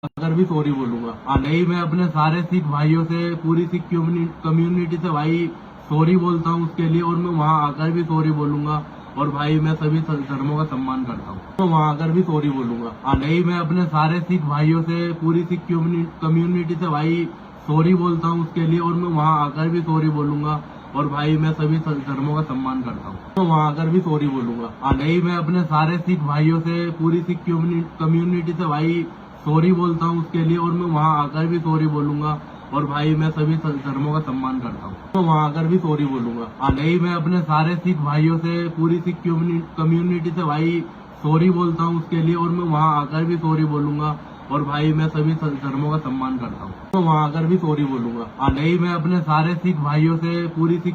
अगर भी सॉरी बोलूंगा। नहीं, मैं अपने सारे सिख भाइयों से, पूरी सिख कम्युनिटी से भाई सॉरी बोलता हूँ उसके लिए, और मैं वहाँ आकर भी सॉरी बोलूंगा। और भाई मैं सभी धर्मों का सम्मान करता हूँ, तो वहाँ आकर भी सॉरी बोलूंगा। नहीं, मैं अपने सारे सिख भाइयों से, पूरी सिख कम्युनिटी से भाई सॉरी बोलता हूँ उसके लिए, और मैं वहाँ आकर भी सॉरी बोलूंगा। और भाई मैं सभी धर्मों का सम्मान करता हूँ, तो वहाँ आकर भी सॉरी बोलूंगा। नहीं, मैं अपने सारे सिख भाइयों से, पूरी सिख कम्युनिटी से भाई सॉरी बोलता हूँ उसके लिए, और मैं वहाँ आकर भी सॉरी बोलूंगा। और भाई मैं सभी धर्मों का सम्मान करता हूँ, तो वहाँ आकर भी सॉरी बोलूंगा। नहीं, मैं अपने सारे सिख भाइयों से, पूरी सिख कम्युनिटी से भाई सॉरी बोलता हूँ उसके लिए, और मैं वहाँ आकर भी सॉरी बोलूंगा। और भाई मैं सभी धर्मों का सम्मान करता हूँ, तो वहाँ आकर भी सॉरी बोलूंगा। नहीं, मैं अपने सारे सिख भाइयों से, पूरी सिख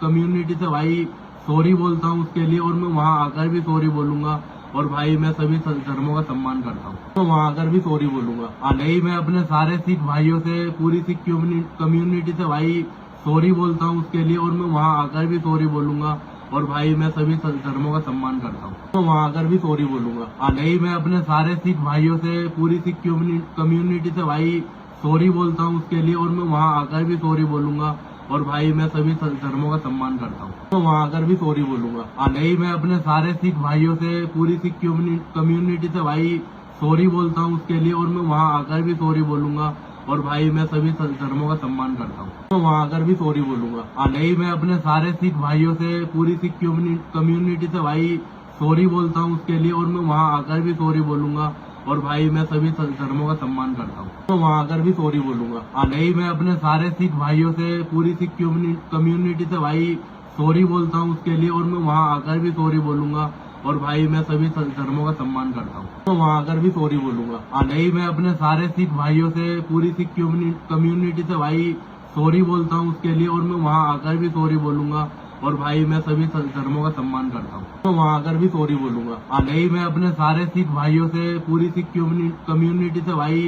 कम्युनिटी से भाई सॉरी बोलता हूँ उसके लिए, और मैं वहाँ आकर भी सॉरी बोलूंगा। और भाई मैं सभी धर्मों का सम्मान करता हूँ, तो वहाँ आकर भी सॉरी बोलूंगा। नहीं, मैं अपने सारे सिख भाइयों से, पूरी सिख कम्युनिटी से भाई सॉरी बोलता हूँ उसके लिए, और मैं वहाँ आकर भी सॉरी बोलूंगा। और भाई मैं सभी धर्मों का सम्मान करता हूँ, तो वहाँ आकर भी सॉरी बोलूंगा। नहीं, मैं अपने सारे सिख भाइयों से, पूरी सिख कम्युनिटी से भाई सॉरी बोलता हूँ उसके लिए, और मैं वहाँ आकर भी सॉरी बोलूंगा। और भाई मैं सभी धर्मों का सम्मान करता हूँ, तो वहाँ आकर भी सॉरी बोलूंगा। नहीं, मैं अपने सारे सिख भाइयों से, पूरी सिख कम्युनिटी से भाई सॉरी बोलता हूँ उसके लिए, और मैं वहाँ आकर भी सॉरी बोलूंगा। और भाई मैं सभी धर्मों का सम्मान करता हूँ, तो वहाँ आकर भी सॉरी बोलूंगा। नहीं, मैं अपने सारे सिख भाइयों से, पूरी सिख कम्युनिटी से भाई सॉरी बोलता हूँ उसके लिए, और मैं वहाँ आकर भी सॉरी बोलूंगा। और भाई मैं सभी धर्मों का सम्मान करता हूँ, तो वहाँ आकर भी सॉरी बोलूंगा। नहीं, मैं अपने सारे सिख भाइयों से, पूरी सिख कम्युनिटी से भाई सॉरी बोलता हूँ उसके लिए, और मैं वहाँ आकर भी सॉरी बोलूंगा। और भाई मैं सभी धर्मों का सम्मान करता हूँ, तो वहाँ आकर भी सॉरी बोलूंगा। नहीं, मैं अपने सारे सिख भाइयों से, पूरी सिख कम्युनिटी से भाई सॉरी बोलता हूँ उसके लिए, और मैं वहाँ आकर भी सॉरी बोलूंगा। और भाई मैं सभी धर्मों का सम्मान करता हूँ, तो वहाँ आकर भी सॉरी बोलूंगा। नहीं, मैं अपने सारे सिख भाइयों से, पूरी सिख कम्युनिटी से भाई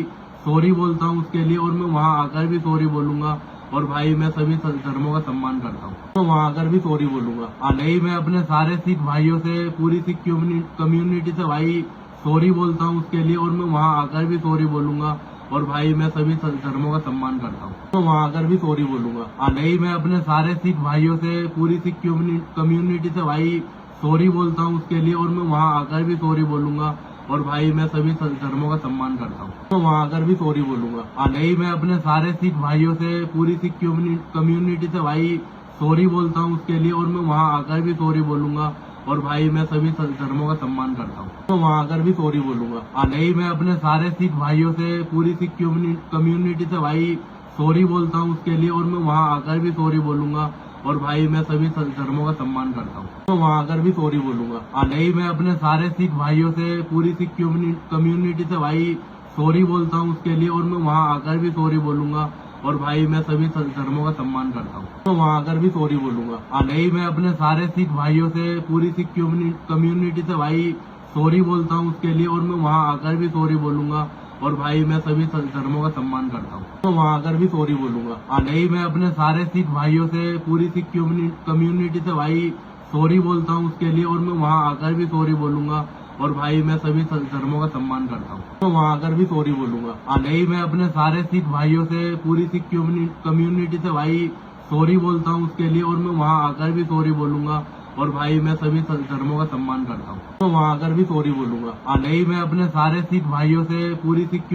सॉरी बोलता हूँ उसके लिए, और मैं वहाँ आकर भी सॉरी बोलूंगा। और भाई मैं सभी धर्मों का सम्मान करता हूँ, तो वहाँ आकर भी सॉरी बोलूंगा। नहीं, मैं अपने सारे सिख भाइयों से, पूरी सिख कम्युनिटी से भाई सॉरी बोलता हूँ उसके लिए, और मैं वहाँ आकर भी सॉरी बोलूंगा। और भाई मैं सभी धर्मों का सम्मान करता हूँ, तो वहाँ आकर भी सॉरी बोलूंगा। नहीं, मैं अपने सारे सिख भाइयों से, पूरी सिख कम्युनिटी से भाई सॉरी बोलता हूँ उसके लिए, और मैं वहाँ आकर भी सॉरी बोलूंगा। और भाई मैं सभी धर्मों का सम्मान करता हूँ, तो वहाँ आकर भी सॉरी बोलूंगा। नहीं, मैं अपने सारे सिख भाइयों से, पूरी सिख कम्युनिटी से भाई सॉरी बोलता हूँ उसके लिए, और मैं वहाँ आकर भी सॉरी बोलूंगा। और भाई मैं सभी धर्मों का सम्मान करता हूँ, तो वहाँ आकर भी सॉरी बोलूंगा। नहीं, मैं अपने सारे सिख भाइयों से, पूरी सिख कम्युनिटी से भाई सॉरी बोलता हूँ उसके लिए, और मैं वहाँ आकर भी सॉरी बोलूंगा। और भाई मैं सभी धर्मों का सम्मान करता हूँ, तो वहाँ आकर भी सॉरी बोलूंगा। नहीं, मैं अपने सारे सिख भाइयों से, पूरी सिख कम्युनिटी से भाई सॉरी बोलता हूँ उसके लिए, और मैं वहाँ आकर भी सॉरी बोलूंगा। और भाई मैं सभी धर्मों का सम्मान करता हूँ, तो वहाँ आकर भी सॉरी बोलूंगा। नहीं, मैं अपने सारे सिख भाइयों से, पूरी सिख कम्युनिटी से भाई सॉरी बोलता हूँ उसके लिए, और मैं वहाँ आकर भी सॉरी बोलूंगा। और भाई मैं सभी धर्मों का सम्मान करता हूँ, तो वहाँ आकर भी सॉरी बोलूंगा। नहीं, मैं अपने सारे सिख भाइयों से, पूरी सिख कम्युनिटी से भाई सॉरी बोलता हूँ उसके लिए, और मैं वहाँ आकर भी सॉरी बोलूंगा। और भाई मैं सभी धर्मों का सम्मान करता हूँ, तो वहाँ आकर भी सॉरी बोलूंगा। नहीं, मैं अपने सारे सिख भाइयों से, पूरी सिख कम्युनिटी से भाई सॉरी बोलता हूँ उसके लिए, और मैं वहाँ आकर भी सॉरी बोलूंगा। और भाई मैं सभी धर्मों का सम्मान करता हूँ, तो वहाँ आकर भी सॉरी बोलूंगा। नहीं, मैं अपने सारे सिख भाइयों से, पूरी सिख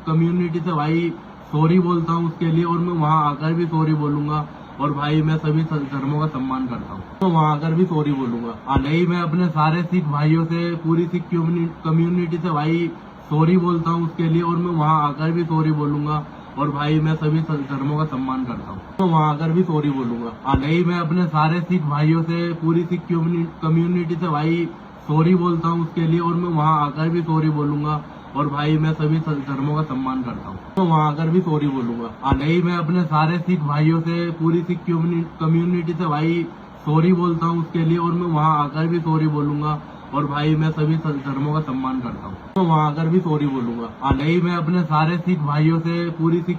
कम्युनिटी से भाई सॉरी बोलता हूँ उसके लिए, और मैं वहाँ आकर भी सॉरी बोलूंगा। और भाई मैं सभी धर्मों का सम्मान करता हूँ, तो वहाँ आकर भी सॉरी बोलूंगा। नहीं, मैं अपने सारे सिख भाइयों से, पूरी सिख कम्युनिटी से भाई सॉरी बोलता हूँ उसके लिए, और मैं वहाँ आकर भी सॉरी बोलूंगा। और भाई मैं सभी धर्मों का सम्मान करता हूँ, तो वहाँ आकर भी सॉरी बोलूंगा। नहीं, मैं अपने सारे सिख भाइयों से, पूरी सिख कम्युनिटी से भाई सॉरी बोलता हूँ उसके लिए, और मैं वहाँ आकर भी सॉरी बोलूंगा। और भाई मैं सभी धर्मों का सम्मान करता हूँ, तो वहाँ आकर भी सॉरी बोलूंगा। नहीं, मैं अपने सारे सिख भाइयों से, पूरी सिख कम्युनिटी से भाई सॉरी बोलता हूँ उसके लिए, और मैं वहाँ आकर भी सॉरी बोलूंगा। और भाई मैं सभी धर्मों का सम्मान करता हूँ, तो वहाँ आकर भी सॉरी बोलूंगा। नहीं, मैं अपने सारे सिख भाइयों से, पूरी सिख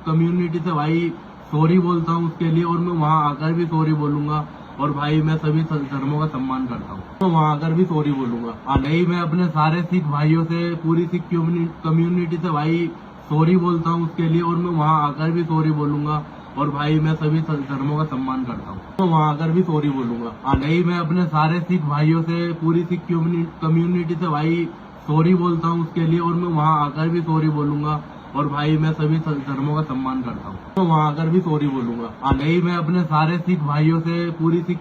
कम्युनिटी से भाई सॉरी बोलता हूँ उसके लिए, और मैं वहाँ आकर भी सॉरी बोलूंगा। और भाई मैं सभी धर्मों का सम्मान करता हूँ, तो वहाँ आकर भी सॉरी बोलूंगा। नहीं, मैं अपने सारे सिख भाइयों से, पूरी सिख कम्युनिटी से भाई सॉरी बोलता हूँ उसके लिए, और मैं वहाँ आकर भी सॉरी बोलूंगा। और भाई मैं सभी धर्मों का सम्मान करता हूँ, तो वहाँ आकर भी सॉरी बोलूंगा। नहीं, मैं अपने सारे सिख भाइयों से, पूरी सिख कम्युनिटी से भाई सॉरी बोलता हूँ उसके लिए, और मैं वहाँ आकर भी सॉरी बोलूंगा। और भाई मैं सभी धर्मों का सम्मान करता हूँ, तो वहाँ आकर भी सॉरी बोलूंगा। नहीं, मैं अपने सारे सिख भाइयों से, पूरी सिख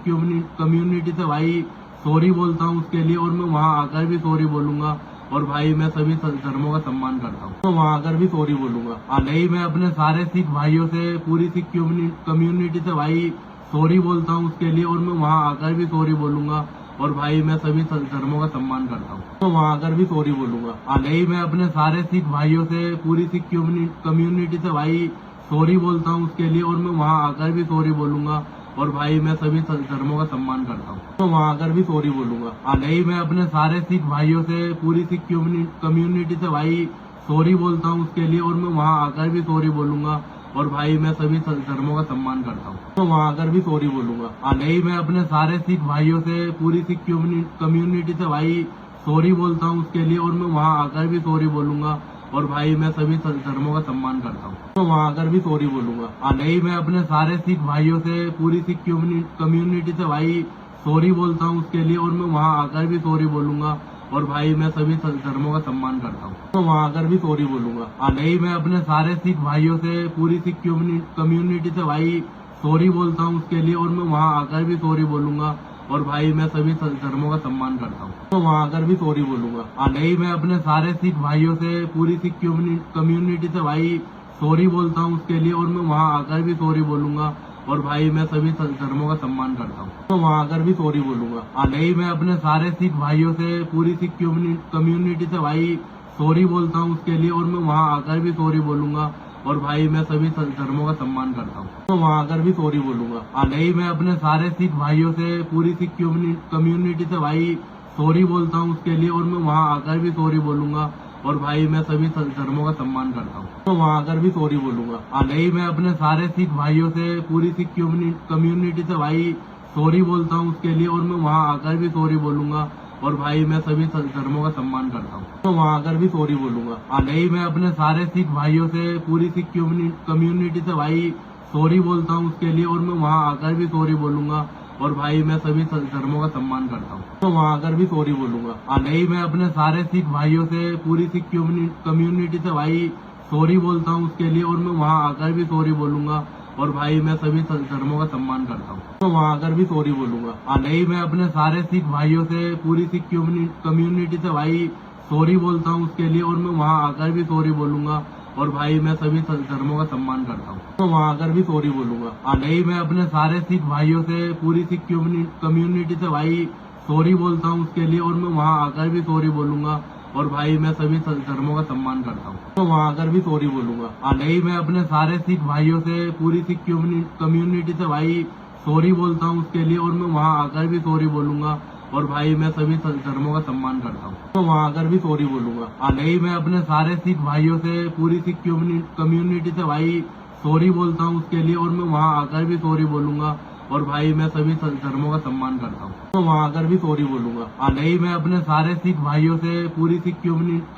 कम्युनिटी से भाई सॉरी बोलता हूँ उसके लिए, और मैं वहाँ आकर भी सॉरी बोलूंगा। और भाई मैं सभी धर्मों का सम्मान करता हूँ, तो वहाँ आकर भी सॉरी बोलूंगा। नहीं, मैं अपने सारे सिख भाइयों से, पूरी सिख कम्युनिटी से भाई सॉरी बोलता हूँ उसके लिए, और मैं वहाँ आकर भी सॉरी बोलूंगा। और भाई मैं सभी धर्मों का सम्मान करता हूँ, तो वहाँ आकर भी सॉरी बोलूंगा। नहीं, मैं अपने सारे सिख भाइयों से, पूरी सिख कम्युनिटी से भाई सॉरी बोलता हूँ उसके लिए, और मैं वहाँ आकर भी सॉरी बोलूंगा। और भाई मैं सभी धर्मों का सम्मान करता हूँ, तो वहाँ आकर भी सॉरी बोलूंगा। नहीं, मैं अपने सारे सिख भाइयों से, पूरी सिख कम्युनिटी से भाई सॉरी बोलता हूँ उसके लिए, और मैं वहाँ आकर भी सॉरी बोलूंगा। और भाई मैं सभी धर्मों का सम्मान करता हूँ, तो वहाँ आकर भी सॉरी बोलूंगा। नहीं, मैं अपने सारे सिख भाइयों से, पूरी सिख कम्युनिटी से भाई सॉरी बोलता हूँ उसके लिए, और मैं वहाँ आकर भी सॉरी बोलूंगा। और भाई मैं सभी धर्मों का सम्मान करता हूँ, तो वहाँ आकर भी सॉरी बोलूंगा। नहीं, मैं अपने सारे सिख भाइयों से, पूरी सिख कम्युनिटी से भाई सॉरी बोलता हूँ उसके लिए, और मैं वहाँ आकर भी सॉरी बोलूंगा। और भाई मैं सभी धर्मों का सम्मान करता हूँ, तो वहाँ आकर भी सॉरी बोलूंगा। नहीं, मैं अपने सारे सिख भाइयों से, पूरी सिख कम्युनिटी से भाई सॉरी बोलता हूँ उसके लिए, और मैं वहाँ आकर भी सॉरी बोलूंगा। और भाई मैं सभी धर्मों का सम्मान करता हूँ, तो वहाँ आकर भी सॉरी बोलूंगा। नहीं, मैं अपने सारे सिख भाइयों से, पूरी सिख कम्युनिटी से भाई सॉरी बोलता हूँ उसके लिए, और मैं वहाँ आकर भी सॉरी बोलूंगा। और भाई मैं सभी धर्मों का सम्मान करता हूँ, तो वहाँ आकर भी सॉरी बोलूंगा। नहीं, मैं अपने सारे सिख भाइयों से, पूरी सिख कम्युनिटी से भाई सॉरी बोलता हूँ उसके लिए, और मैं वहाँ आकर भी सॉरी बोलूंगा। और भाई मैं सभी धर्मों का सम्मान करता हूँ, तो वहाँ आकर भी सॉरी बोलूंगा। नहीं, मैं अपने सारे सिख भाइयों से, पूरी सिख कम्युनिटी से भाई सॉरी बोलता हूँ उसके लिए, और मैं वहाँ आकर भी सॉरी बोलूंगा। और भाई मैं सभी धर्मों का सम्मान करता हूँ, तो वहाँ आकर भी सॉरी बोलूंगा। नहीं, मैं अपने सारे सिख भाइयों से, पूरी सिख कम्युनिटी से भाई सॉरी बोलता हूँ उसके लिए, और मैं वहाँ आकर भी सॉरी बोलूंगा। और भाई मैं सभी धर्मों का सम्मान करता हूँ, तो वहाँ आकर भी सॉरी बोलूंगा। नहीं, मैं अपने सारे सिख भाइयों से, पूरी सिख कम्युनिटी से भाई सॉरी बोलता हूँ उसके लिए, और मैं वहाँ आकर भी सॉरी बोलूंगा। और भाई मैं सभी धर्मों का सम्मान करता हूँ, तो वहाँ आकर भी सॉरी बोलूंगा। नहीं, मैं अपने सारे सिख भाइयों से, पूरी सिख कम्युनिटी से भाई सॉरी बोलता हूँ उसके लिए, और मैं वहाँ आकर भी सॉरी बोलूंगा। और भाई मैं सभी धर्मों का सम्मान करता हूँ, तो वहाँ आकर भी सॉरी बोलूंगा। नहीं, मैं अपने सारे सिख भाइयों से, पूरी सिख कम्युनिटी से भाई सॉरी बोलता हूँ उसके लिए, और मैं वहाँ आकर भी सॉरी बोलूंगा। और भाई मैं सभी धर्मों का सम्मान करता हूँ, तो वहाँ आकर भी सॉरी बोलूंगा। नहीं, मैं अपने सारे सिख भाइयों से, पूरी सिख कम्युनिटी से भाई सॉरी बोलता हूँ उसके लिए, और मैं वहाँ आकर भी सॉरी बोलूंगा। और भाई मैं सभी धर्मों का सम्मान करता हूँ, तो वहाँ आकर भी सॉरी बोलूंगा। नहीं, मैं अपने सारे सिख भाइयों से, पूरी सिख कम्युनिटी से भाई सॉरी बोलता हूँ उसके लिए, और मैं वहाँ आकर भी सॉरी बोलूंगा। और भाई मैं सभी धर्मों का सम्मान करता हूँ, तो वहाँ आकर भी सॉरी बोलूंगा। नहीं, मैं अपने सारे सिख भाइयों से, पूरी सिख कम्युनिटी से भाई सॉरी बोलता हूँ उसके लिए, और मैं वहाँ आकर भी सॉरी बोलूंगा। और भाई मैं सभी धर्मों का सम्मान करता हूँ, तो वहाँ आकर भी सॉरी बोलूंगा। नहीं, मैं अपने सारे सिख भाइयों से, पूरी सिख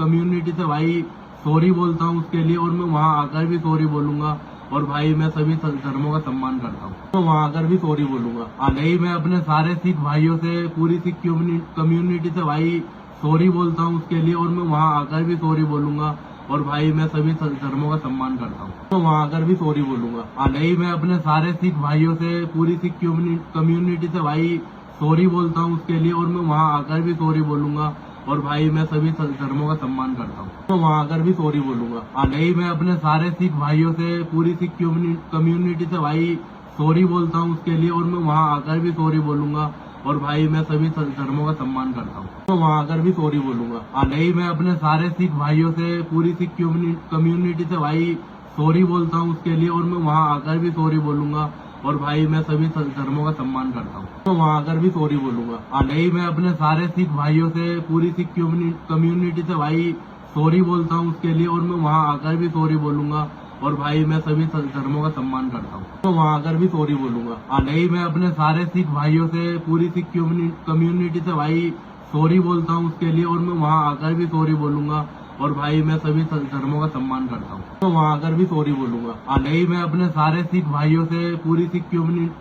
कम्युनिटी से भाई सॉरी बोलता हूँ उसके लिए, और मैं वहाँ आकर भी सॉरी बोलूंगा। और भाई मैं सभी धर्मों का सम्मान करता हूँ, तो वहाँ आकर भी सॉरी बोलूंगा। नहीं, मैं अपने सारे सिख भाइयों से, पूरी सिख कम्युनिटी से भाई सॉरी बोलता हूँ उसके लिए, और मैं वहाँ आकर भी सॉरी बोलूंगा। और भाई मैं सभी धर्मों का सम्मान करता हूँ, तो वहाँ आकर भी सॉरी बोलूंगा। नहीं, मैं अपने सारे सिख भाइयों से, पूरी सिख कम्युनिटी से भाई सॉरी बोलता हूँ उसके लिए, और मैं वहाँ आकर भी सॉरी बोलूंगा। और भाई मैं सभी धर्मों का सम्मान करता हूँ, तो वहाँ आकर भी सॉरी बोलूंगा। नहीं, मैं अपने सारे सिख भाइयों से, पूरी सिख कम्युनिटी से भाई सॉरी बोलता हूँ उसके लिए, और मैं वहाँ आकर भी सॉरी बोलूंगा। और भाई मैं सभी धर्मों का सम्मान करता हूँ, तो वहाँ आकर भी सॉरी बोलूंगा। नहीं, मैं अपने सारे सिख भाइयों से, पूरी सिख कम्युनिटी से भाई सॉरी बोलता हूँ उसके लिए, और मैं वहाँ आकर भी सॉरी बोलूंगा। और भाई मैं सभी धर्मों का सम्मान करता हूँ, तो वहाँ आकर भी सॉरी बोलूंगा। नहीं, मैं अपने सारे सिख भाइयों से, पूरी सिख कम्युनिटी से भाई सॉरी बोलता हूँ उसके लिए, और मैं वहाँ आकर भी सॉरी बोलूंगा। और भाई मैं सभी धर्मों का सम्मान करता हूँ, तो वहाँ आकर भी सॉरी बोलूंगा। नहीं, मैं अपने सारे सिख भाइयों से, पूरी सिख कम्युनिटी से भाई सॉरी बोलता हूँ उसके लिए, और मैं वहाँ आकर भी सॉरी बोलूंगा। और भाई मैं सभी धर्मों का सम्मान करता हूँ, तो वहाँ आकर भी सॉरी बोलूंगा। नहीं, मैं अपने सारे सिख भाइयों से, पूरी सिख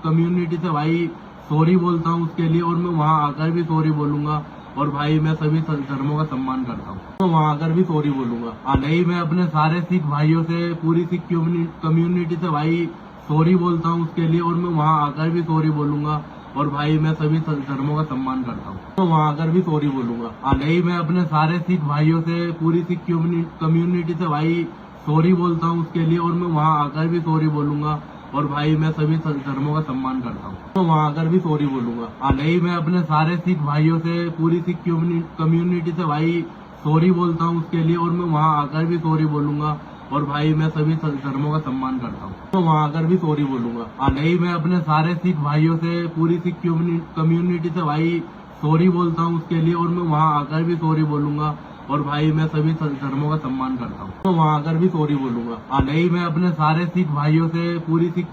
कम्युनिटी से भाई सॉरी बोलता हूँ उसके लिए, और मैं वहाँ आकर भी सॉरी बोलूंगा। और भाई मैं सभी धर्मों का सम्मान करता हूँ, तो वहाँ आकर भी सॉरी बोलूंगा। नहीं, मैं अपने सारे सिख भाइयों से, पूरी सिख कम्युनिटी से भाई सॉरी बोलता हूँ उसके लिए, और मैं वहाँ आकर भी सॉरी बोलूंगा। और भाई मैं सभी धर्मों का सम्मान करता हूँ, तो वहाँ आकर भी सॉरी बोलूंगा। नहीं, मैं अपने सारे सिख भाइयों से, पूरी सिख कम्युनिटी से भाई सॉरी बोलता हूँ उसके लिए, और मैं वहाँ आकर भी सॉरी बोलूंगा। और भाई मैं सभी धर्मों का सम्मान करता हूँ, तो वहाँ आकर भी सॉरी बोलूंगा। नहीं, मैं अपने सारे सिख भाइयों से, पूरी सिख कम्युनिटी से भाई सॉरी बोलता हूँ उसके लिए, और मैं वहाँ आकर भी सॉरी बोलूंगा। और भाई मैं सभी धर्मों का सम्मान करता हूँ, तो वहाँ आकर भी सॉरी बोलूंगा। नहीं, मैं अपने सारे सिख भाइयों से, पूरी सिख कम्युनिटी से भाई सॉरी बोलता हूँ उसके लिए, और मैं वहाँ आकर भी सॉरी बोलूंगा। और भाई मैं सभी धर्मों का सम्मान करता हूँ, तो वहाँ आकर भी सॉरी बोलूंगा। नहीं, मैं अपने सारे सिख भाइयों से, पूरी सिख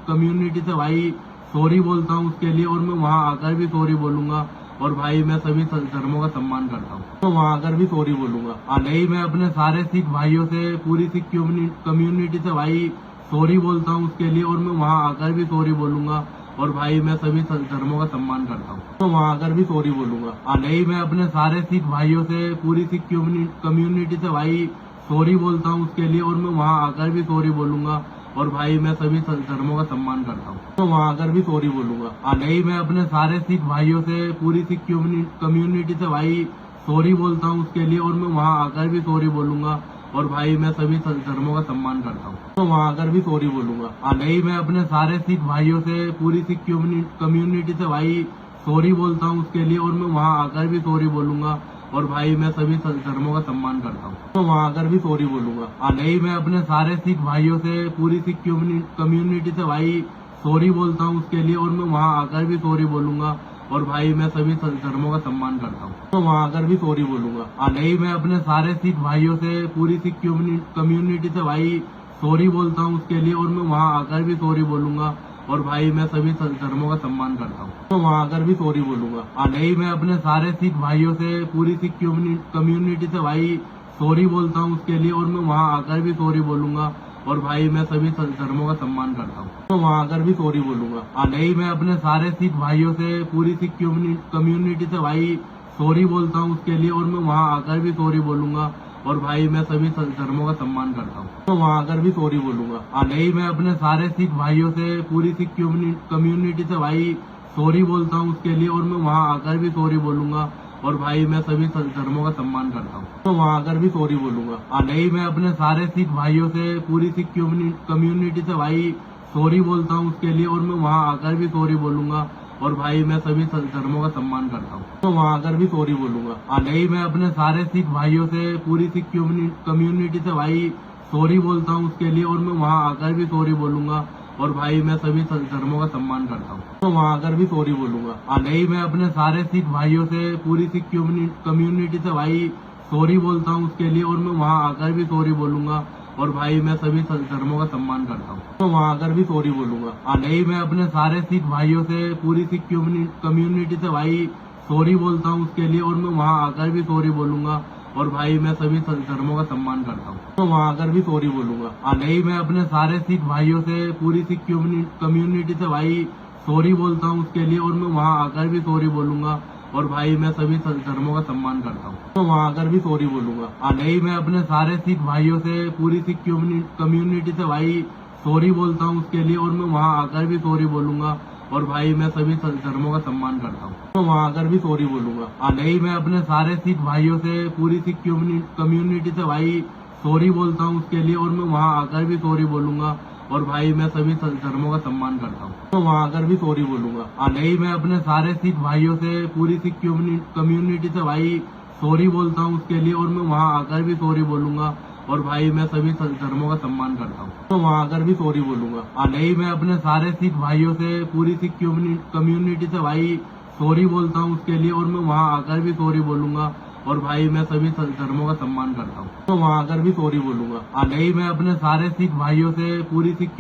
कम्युनिटी से भाई सॉरी बोलता हूँ उसके लिए, और मैं वहाँ आकर भी सॉरी बोलूंगा। और भाई मैं सभी धर्मों का सम्मान करता हूँ, तो वहाँ आकर भी सॉरी बोलूंगा। नहीं, मैं अपने सारे सिख भाइयों से, पूरी सिख कम्युनिटी से भाई सॉरी बोलता हूँ उसके लिए, और मैं वहाँ आकर भी सॉरी बोलूंगा। और भाई मैं सभी धर्मों का सम्मान करता हूँ, तो वहाँ आकर भी सॉरी बोलूंगा। नहीं, मैं अपने सारे सिख भाइयों से, पूरी सिख कम्युनिटी से भाई सॉरी बोलता हूँ उसके लिए, और मैं वहाँ आकर भी सॉरी बोलूंगा। और भाई मैं सभी धर्मों का सम्मान करता हूँ, तो वहाँ आकर भी सॉरी बोलूंगा। नहीं, मैं अपने सारे सिख भाइयों से, पूरी सिख कम्युनिटी से भाई सॉरी बोलता हूँ उसके लिए, और मैं वहाँ आकर भी सॉरी बोलूंगा। और भाई मैं सभी धर्मों का सम्मान करता हूँ, तो वहाँ आकर भी सॉरी बोलूंगा। नहीं, मैं अपने सारे सिख भाइयों से, पूरी सिख कम्युनिटी से भाई सॉरी बोलता हूँ उसके लिए, और मैं वहाँ आकर भी सॉरी बोलूंगा। और भाई मैं सभी धर्मों का सम्मान करता हूँ, तो वहाँ आकर भी सॉरी बोलूंगा। नहीं, मैं अपने सारे सिख भाइयों से, पूरी सिख कम्युनिटी से भाई सॉरी बोलता हूँ उसके लिए, और मैं वहाँ आकर भी सॉरी बोलूंगा। और भाई मैं सभी धर्मों का सम्मान करता हूँ, तो वहाँ आकर भी सॉरी बोलूंगा। नहीं, मैं अपने सारे सिख भाइयों से, पूरी सिख कम्युनिटी से भाई सॉरी बोलता हूँ उसके लिए, और मैं वहाँ आकर भी सॉरी बोलूंगा। और भाई मैं सभी धर्मों का सम्मान करता हूँ, तो वहाँ आकर भी सॉरी बोलूंगा। नहीं, मैं अपने सारे सिख भाइयों से, पूरी सिख कम्युनिटी से भाई सॉरी बोलता हूँ उसके लिए, और मैं वहाँ आकर भी सॉरी बोलूंगा। और भाई मैं सभी धर्मों का सम्मान करता हूँ, तो वहाँ आकर भी सॉरी बोलूंगा। नहीं, मैं अपने सारे सिख भाइयों से, पूरी सिख कम्युनिटी से भाई सॉरी बोलता हूँ उसके लिए, और मैं वहाँ आकर भी सॉरी बोलूंगा। और भाई मैं सभी धर्मों का सम्मान करता हूँ, तो वहाँ आकर भी सॉरी बोलूंगा। नहीं, मैं अपने सारे सिख भाइयों से, पूरी सिख कम्युनिटी से भाई सॉरी बोलता हूँ उसके लिए, और मैं वहाँ आकर भी सॉरी बोलूंगा। और भाई मैं सभी धर्मों का सम्मान करता हूँ, तो वहाँ आकर भी सॉरी बोलूंगा। नहीं, मैं अपने सारे सिख भाइयों से, पूरी सिख कम्युनिटी से भाई सॉरी बोलता हूँ उसके लिए, और मैं वहाँ आकर भी सॉरी बोलूंगा। और भाई मैं सभी धर्मों का सम्मान करता हूँ, तो वहाँ आकर भी सॉरी बोलूंगा। नहीं, मैं अपने सारे सिख भाइयों से, पूरी सिख कम्युनिटी से भाई सॉरी बोलता हूँ उसके लिए, और मैं वहाँ आकर भी सॉरी बोलूंगा। और भाई मैं सभी धर्मों का सम्मान करता हूँ, तो वहाँ आकर भी सॉरी बोलूंगा। नहीं, मैं अपने सारे सिख भाइयों से, पूरी सिख कम्युनिटी से भाई सॉरी बोलता हूँ उसके लिए, और मैं वहाँ आकर भी सॉरी बोलूंगा। और भाई मैं सभी धर्मों का सम्मान करता हूँ, तो वहाँ आकर भी सॉरी बोलूंगा। नहीं, मैं अपने सारे सिख भाइयों से, पूरी सिख कम्युनिटी से भाई सॉरी बोलता हूँ उसके लिए, और मैं वहाँ आकर भी सॉरी बोलूंगा। और भाई मैं सभी धर्मों का सम्मान करता हूँ, तो वहाँ आकर भी सॉरी बोलूंगा। नहीं, मैं अपने सारे सिख भाइयों से, पूरी सिख कम्युनिटी से भाई सॉरी बोलता हूँ उसके लिए, और मैं वहाँ आकर भी सॉरी बोलूंगा। और भाई मैं सभी धर्मों का सम्मान करता हूँ, तो वहाँ आकर भी सॉरी बोलूंगा। नहीं, मैं अपने सारे सिख भाइयों से, पूरी सिख कम्युनिटी से भाई सॉरी बोलता हूँ उसके लिए, और मैं वहाँ आकर भी सॉरी बोलूंगा। और भाई मैं सभी धर्मों का सम्मान करता हूँ, तो वहाँ आकर भी सॉरी बोलूंगा। नहीं, मैं अपने सारे सिख भाइयों से, पूरी सिख कम्युनिटी से भाई सॉरी बोलता हूँ उसके लिए, और मैं वहाँ आकर भी सॉरी बोलूंगा। और भाई मैं सभी धर्मों का सम्मान करता हूँ, तो वहाँ आकर भी सॉरी बोलूंगा। नहीं, मैं अपने सारे सिख भाइयों से, पूरी सिख कम्युनिटी से भाई सॉरी बोलता हूँ उसके लिए, और मैं वहाँ आकर भी सॉरी बोलूंगा। और भाई मैं सभी धर्मों का सम्मान करता हूँ, तो वहाँ आकर भी सॉरी बोलूंगा। नहीं, मैं अपने सारे सिख भाइयों से, पूरी सिख कम्युनिटी से भाई सॉरी बोलता हूँ उसके लिए, और मैं वहाँ आकर भी सॉरी बोलूंगा। और भाई मैं सभी धर्मों का सम्मान करता हूँ, तो वहाँ आकर भी सॉरी बोलूंगा। नहीं, मैं अपने सारे सिख भाइयों से, पूरी सिख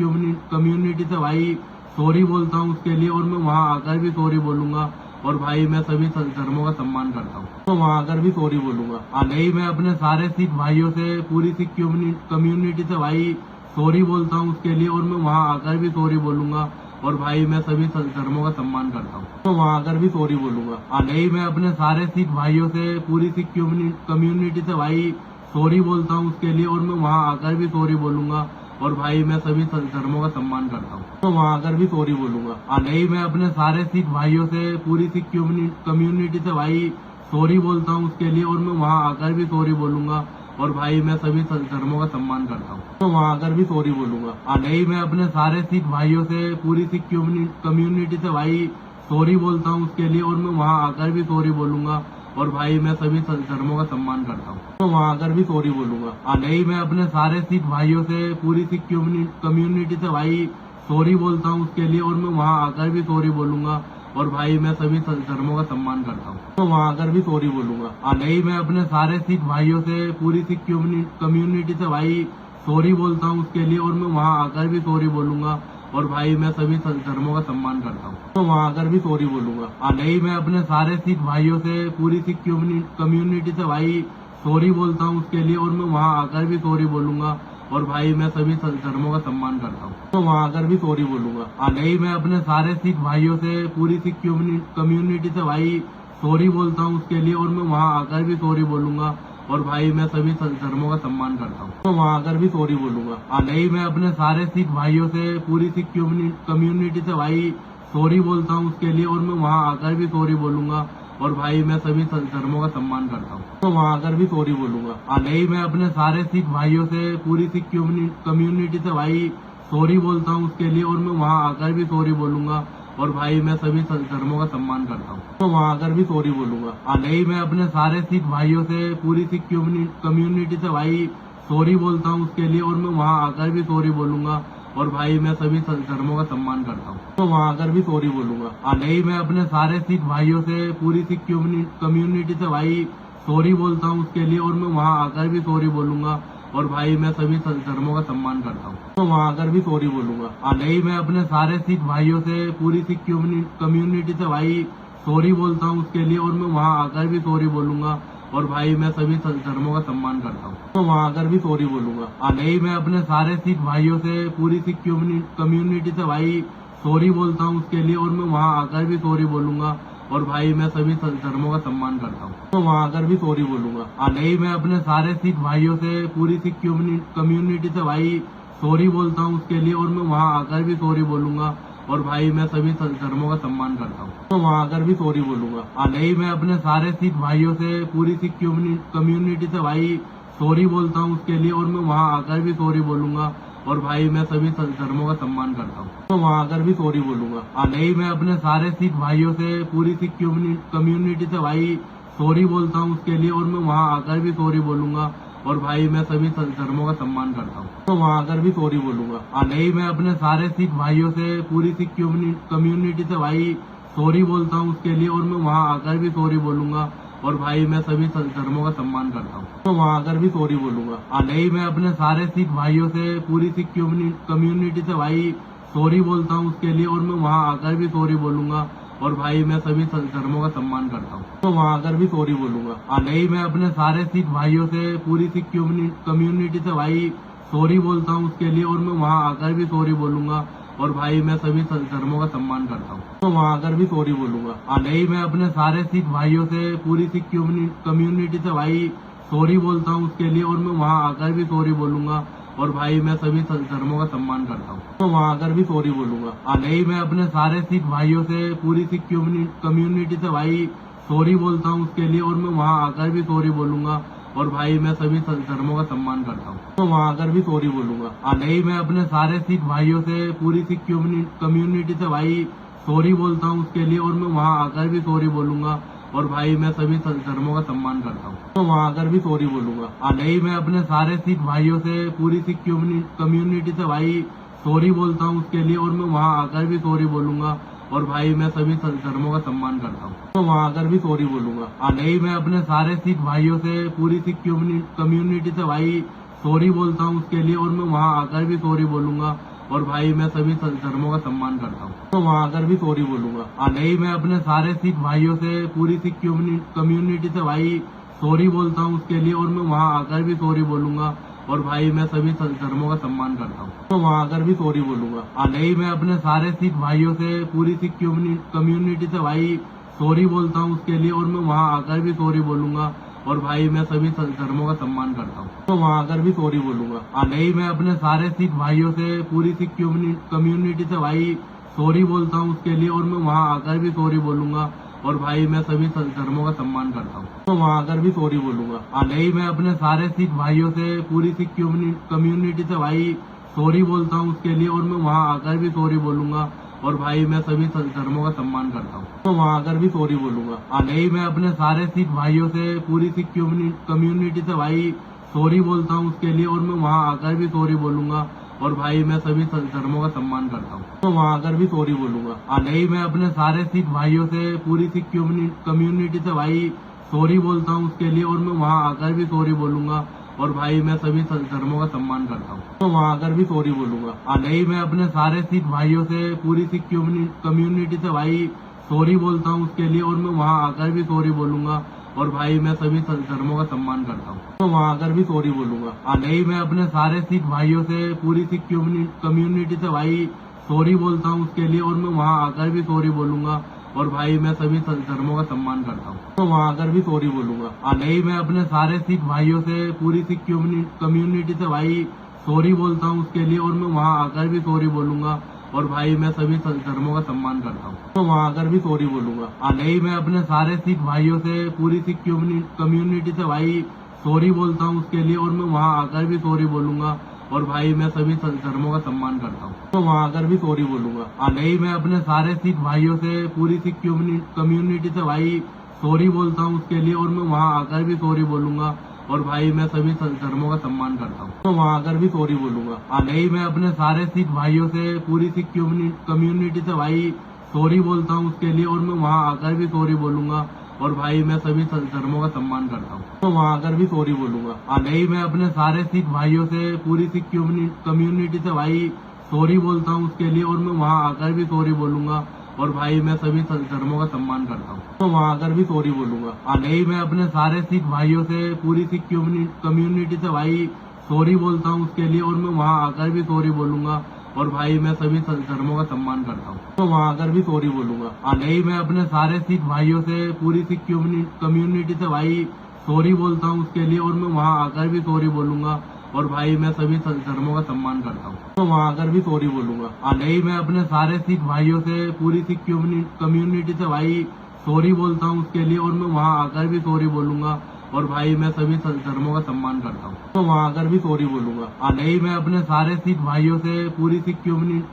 कम्युनिटी से भाई सॉरी बोलता हूँ उसके लिए, और मैं वहाँ आकर भी सॉरी बोलूंगा। और भाई मैं सभी धर्मों का सम्मान करता हूँ, तो वहाँ आकर भी सॉरी बोलूंगा। नहीं, मैं अपने सारे सिख भाइयों से, पूरी सिख कम्युनिटी से भाई सॉरी बोलता हूँ उसके लिए, और मैं वहाँ आकर भी सॉरी बोलूंगा। और भाई मैं सभी धर्मों का सम्मान करता हूँ, तो वहाँ आकर भी सॉरी बोलूंगा। नहीं, मैं अपने सारे सिख भाइयों से, पूरी सिख कम्युनिटी से भाई सॉरी बोलता हूँ उसके लिए, और मैं वहाँ आकर भी सॉरी बोलूंगा। और भाई मैं सभी धर्मों का सम्मान करता हूँ, तो वहाँ आकर भी सॉरी बोलूंगा। नहीं, मैं अपने सारे सिख भाइयों से, पूरी सिख कम्युनिटी से भाई सॉरी बोलता हूँ उसके लिए, और मैं वहाँ आकर भी सॉरी बोलूंगा। और भाई मैं सभी धर्मों का सम्मान करता हूँ, तो वहाँ आकर भी सॉरी बोलूंगा। नहीं, मैं अपने सारे सिख भाइयों से, पूरी सिख कम्युनिटी से भाई सॉरी बोलता हूँ उसके लिए, और मैं वहाँ आकर भी सॉरी बोलूंगा। और भाई मैं सभी धर्मों का सम्मान करता हूँ, तो वहाँ आकर भी सॉरी बोलूंगा। नहीं, मैं अपने सारे सिख भाइयों से, पूरी सिख कम्युनिटी से भाई सॉरी बोलता हूँ उसके लिए, और मैं वहाँ आकर भी सॉरी बोलूंगा। और भाई मैं सभी धर्मों का सम्मान करता हूँ, तो वहाँ आकर भी सॉरी बोलूंगा। नहीं, मैं अपने सारे सिख भाइयों से, पूरी सिख कम्युनिटी से भाई सॉरी बोलता हूँ उसके लिए, और मैं वहाँ आकर भी सॉरी बोलूंगा। और भाई मैं सभी धर्मों का सम्मान करता हूँ, तो वहाँ आकर भी सॉरी बोलूंगा। नहीं, मैं अपने सारे सिख भाइयों से, पूरी सिख कम्युनिटी से भाई सॉरी बोलता हूँ उसके लिए, और मैं वहाँ आकर भी सॉरी बोलूंगा। और भाई मैं सभी धर्मों का सम्मान करता हूँ, तो वहाँ आकर भी सॉरी बोलूंगा। नहीं, मैं अपने सारे सिख भाइयों से, पूरी सिख कम्युनिटी से भाई सॉरी बोलता हूँ उसके लिए, और मैं वहाँ आकर भी सॉरी बोलूंगा। और भाई मैं सभी धर्मों का सम्मान करता हूँ, तो वहाँ आकर भी सॉरी बोलूंगा। नहीं, मैं अपने सारे सिख भाइयों से, पूरी सिख कम्युनिटी से भाई सॉरी बोलता हूँ उसके लिए, और मैं वहाँ आकर भी सॉरी बोलूंगा। और भाई मैं सभी धर्मों का सम्मान करता हूँ, तो वहाँ आकर भी सॉरी बोलूंगा। नहीं, मैं अपने सारे सिख भाइयों से, पूरी सिख कम्युनिटी से भाई सॉरी बोलता हूँ उसके लिए, और मैं वहाँ आकर भी सॉरी बोलूंगा। और भाई मैं सभी धर्मों का सम्मान करता हूँ, तो वहाँ आकर भी सॉरी बोलूंगा। नहीं, मैं अपने सारे सिख भाइयों से, पूरी सिख कम्युनिटी से भाई सॉरी बोलता हूँ उसके लिए, और मैं वहाँ आकर भी सॉरी बोलूंगा। और भाई मैं सभी धर्मों का सम्मान करता हूँ, तो वहाँ आकर भी सॉरी बोलूंगा। नहीं, मैं अपने सारे सिख भाइयों से, पूरी सिख कम्युनिटी से भाई सॉरी बोलता हूँ उसके लिए, और मैं वहाँ आकर भी सॉरी बोलूंगा। और भाई मैं सभी धर्मों का सम्मान करता हूँ, तो वहाँ आकर भी सॉरी बोलूंगा। नहीं, मैं अपने सारे सिख भाइयों से, पूरी सिख कम्युनिटी से भाई सॉरी बोलता हूँ उसके लिए, और मैं वहाँ आकर भी सॉरी बोलूंगा। और भाई मैं सभी धर्मों का सम्मान करता हूँ, तो वहाँ आकर भी सॉरी बोलूंगा। नहीं, मैं अपने सारे सिख भाइयों से, पूरी सिख कम्युनिटी से भाई सॉरी बोलता हूँ उसके लिए, और मैं वहाँ आकर भी सॉरी बोलूंगा। और भाई मैं सभी धर्मों का सम्मान करता हूँ, तो वहाँ आकर भी सॉरी बोलूंगा। नहीं, मैं अपने सारे सिख भाइयों से, पूरी सिख कम्युनिटी से भाई सॉरी बोलता हूँ उसके लिए, और मैं वहाँ आकर भी सॉरी बोलूंगा। और भाई मैं सभी धर्मों का सम्मान करता हूँ, तो वहाँ आकर भी सॉरी बोलूंगा। नहीं, मैं अपने सारे सिख भाइयों से, पूरी सिख कम्युनिटी से भाई सॉरी बोलता हूँ उसके लिए, और मैं वहाँ आकर भी सॉरी बोलूंगा। और भाई मैं सभी धर्मों का सम्मान करता हूँ, तो वहाँ आकर भी सॉरी बोलूंगा। नहीं, मैं अपने सारे सिख भाइयों से, पूरी सिख कम्युनिटी से भाई सॉरी बोलता हूँ उसके लिए, और मैं वहाँ आकर भी सॉरी बोलूंगा। और भाई मैं सभी धर्मों का सम्मान करता हूँ, तो वहाँ आकर भी सॉरी बोलूंगा। नहीं, मैं अपने सारे सिख भाइयों से, पूरी सिख कम्युनिटी से भाई सॉरी बोलता हूँ उसके लिए, और मैं वहाँ आकर भी सॉरी बोलूंगा। और भाई मैं सभी धर्मों का सम्मान करता हूँ, तो वहाँ आकर भी सॉरी बोलूंगा। नहीं, मैं अपने सारे सिख भाइयों से, पूरी सिख कम्युनिटी से भाई सॉरी बोलता हूँ उसके लिए, और मैं वहाँ आकर भी सॉरी बोलूंगा। और भाई मैं सभी धर्मों का सम्मान करता हूँ, तो वहाँ आकर भी सॉरी बोलूंगा। नहीं, मैं अपने सारे सिख भाइयों से, पूरी सिख कम्युनिटी से भाई सॉरी बोलता हूँ उसके लिए, और मैं वहाँ आकर भी सॉरी बोलूंगा। और भाई मैं सभी धर्मों का सम्मान करता हूँ, तो वहाँ आकर भी सॉरी बोलूंगा। नहीं, मैं अपने सारे सिख भाइयों से, पूरी सिख कम्युनिटी से भाई सॉरी बोलता हूँ उसके लिए, और मैं वहाँ आकर भी सॉरी बोलूंगा। और भाई मैं सभी धर्मों का सम्मान करता हूँ, तो वहाँ आकर भी सॉरी बोलूंगा। नहीं, मैं अपने सारे सिख भाइयों से, पूरी सिख कम्युनिटी से भाई सॉरी बोलता हूँ उसके लिए, और मैं वहाँ आकर भी सॉरी बोलूंगा। और भाई मैं सभी धर्मों का सम्मान करता हूँ, तो वहाँ आकर भी सॉरी बोलूंगा। नहीं, मैं अपने सारे सिख भाइयों से, पूरी सिख कम्युनिटी से भाई सॉरी बोलता हूँ उसके लिए, और मैं वहाँ आकर भी सॉरी बोलूंगा। और भाई मैं सभी धर्मों का सम्मान करता हूँ, तो वहाँ आकर भी सॉरी बोलूंगा। नहीं, मैं अपने सारे सिख भाइयों से, पूरी सिख कम्युनिटी से भाई सॉरी बोलता हूँ उसके लिए, और मैं वहाँ आकर भी सॉरी बोलूंगा। और भाई मैं सभी धर्मों का सम्मान करता हूँ, तो वहाँ आकर भी सॉरी बोलूंगा। नहीं, मैं अपने सारे सिख भाइयों से, पूरी सिख कम्युनिटी से भाई सॉरी बोलता हूँ उसके लिए, और मैं वहाँ आकर भी सॉरी बोलूंगा। और भाई मैं सभी धर्मों का सम्मान करता हूँ, तो वहाँ आकर भी सॉरी बोलूंगा। नहीं, मैं अपने सारे सिख भाइयों से, पूरी सिख कम्युनिटी से भाई सॉरी बोलता हूँ उसके लिए, और मैं वहाँ आकर भी सॉरी बोलूंगा। और भाई मैं सभी धर्मों का सम्मान करता हूँ, तो वहाँ आकर भी सॉरी बोलूंगा। नहीं, मैं अपने सारे सिख भाइयों से, पूरी सिख कम्युनिटी से भाई सॉरी बोलता हूँ उसके लिए, और मैं वहाँ आकर भी सॉरी बोलूंगा। और भाई मैं सभी धर्मों का सम्मान करता हूँ, तो वहाँ आकर भी सॉरी बोलूंगा। नहीं, मैं अपने सारे सिख भाइयों से, पूरी सिख कम्युनिटी से भाई सॉरी बोलता हूँ उसके लिए, और मैं वहाँ आकर भी सॉरी बोलूंगा। और भाई मैं सभी धर्मों का सम्मान करता हूँ, तो वहाँ आकर भी सॉरी बोलूंगा। नहीं, मैं अपने सारे सिख भाइयों से, पूरी सिख कम्युनिटी से भाई सॉरी बोलता हूँ उसके लिए, और मैं वहाँ आकर भी सॉरी बोलूंगा। और भाई मैं सभी धर्मों का सम्मान करता हूँ, तो वहाँ आकर भी सॉरी बोलूंगा। नहीं, मैं अपने सारे सिख भाइयों से, पूरी सिख कम्युनिटी से भाई सॉरी बोलता हूँ उसके लिए, और मैं वहाँ आकर भी सॉरी बोलूंगा। और भाई मैं सभी धर्मों का सम्मान करता हूँ, तो वहाँ आकर भी सॉरी बोलूंगा। नहीं, मैं अपने सारे सिख भाइयों से, पूरी सिख कम्युनिटी से भाई सॉरी बोलता हूँ उसके लिए, और मैं वहाँ आकर भी सॉरी बोलूंगा। और भाई मैं सभी धर्मों का सम्मान करता हूँ, तो वहाँ आकर भी सॉरी बोलूंगा। नहीं, मैं अपने सारे सिख भाइयों से, पूरी सिख कम्युनिटी से भाई सॉरी बोलता हूँ उसके लिए, और मैं वहाँ आकर भी सॉरी बोलूंगा। और भाई मैं सभी धर्मों का सम्मान करता हूँ, तो वहाँ आकर भी सॉरी बोलूंगा। नहीं, मैं अपने सारे सिख भाइयों से, पूरी सिख कम्युनिटी से भाई सॉरी बोलता हूँ उसके लिए, और मैं वहाँ आकर भी सॉरी बोलूंगा। और भाई मैं सभी धर्मों का सम्मान करता हूँ, तो वहाँ आकर भी सॉरी बोलूंगा। नहीं, मैं अपने सारे सिख भाइयों से, पूरी सिख कम्युनिटी से भाई सॉरी बोलता हूँ उसके लिए, और मैं वहाँ आकर भी सॉरी बोलूंगा। और भाई मैं सभी धर्मों का सम्मान करता हूँ, तो वहाँ आकर भी सॉरी बोलूंगा। नहीं, मैं अपने सारे सिख भाइयों से, पूरी सिख कम्युनिटी से भाई सॉरी बोलता हूँ उसके लिए, और मैं वहाँ आकर भी सॉरी बोलूंगा। और भाई मैं सभी धर्मों का सम्मान करता हूँ, तो वहाँ आकर भी सॉरी बोलूंगा। नहीं, मैं अपने सारे सिख भाइयों से, पूरी सिख कम्युनिटी से भाई सॉरी बोलता हूँ उसके लिए, और मैं वहाँ आकर भी सॉरी बोलूंगा। और भाई मैं सभी धर्मों का सम्मान करता हूँ, तो वहाँ आकर भी सॉरी बोलूंगा। नहीं, मैं अपने सारे सिख भाइयों से, पूरी सिख कम्युनिटी से भाई सॉरी बोलता हूँ उसके लिए, और मैं वहाँ आकर भी सॉरी बोलूंगा। और भाई मैं सभी धर्मों का सम्मान करता हूँ, तो वहाँ आकर भी सॉरी बोलूंगा। नहीं, मैं अपने सारे सिख भाइयों से, पूरी सिख कम्युनिटी से भाई सॉरी बोलता हूँ उसके लिए, और मैं वहाँ आकर भी सॉरी बोलूंगा। और भाई मैं सभी धर्मों का सम्मान करता हूँ, तो वहाँ आकर भी सॉरी बोलूंगा। नहीं, मैं अपने सारे सिख भाइयों से, पूरी सिख कम्युनिटी से भाई सॉरी बोलता हूँ उसके लिए, और मैं वहाँ आकर भी सॉरी बोलूंगा। और भाई मैं सभी धर्मों का सम्मान करता हूँ, तो वहाँ आकर भी सॉरी बोलूंगा। नहीं, मैं अपने सारे सिख भाइयों से, पूरी सिख कम्युनिटी से भाई सॉरी बोलता हूँ उसके लिए, और मैं वहाँ आकर भी सॉरी बोलूंगा। और भाई मैं सभी धर्मों का सम्मान करता हूँ, तो वहाँ आकर भी सॉरी बोलूंगा। नहीं, मैं अपने सारे सिख भाइयों से, पूरी सिख कम्युनिटी से भाई सॉरी बोलता हूँ उसके लिए, और मैं वहाँ आकर भी सॉरी बोलूंगा। और भाई मैं सभी धर्मों का सम्मान करता हूँ, तो वहाँ आकर भी सॉरी बोलूंगा। नहीं, मैं अपने सारे सिख भाइयों से, पूरी सिख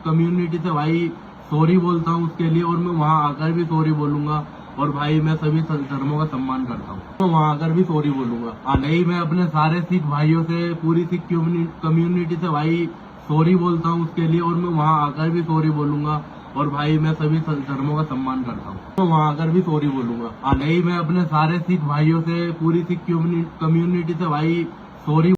कम्युनिटी से भाई सॉरी बोलता हूँ उसके लिए, और मैं वहाँ आकर भी सॉरी बोलूंगा। और भाई मैं सभी धर्मों का सम्मान करता हूँ, तो वहाँ आकर भी सॉरी बोलूंगा। नहीं, मैं अपने सारे सिख भाइयों से, पूरी सिख कम्युनिटी से भाई सॉरी बोलता हूँ उसके लिए, और मैं वहाँ आकर भी सॉरी बोलूंगा। और भाई मैं सभी धर्मों का सम्मान करता हूँ, तो वहाँ आकर भी सॉरी बोलूंगा। नहीं, मैं अपने सारे सिख भाइयों से, पूरी सिख कम्युनिटी से भाई सॉरी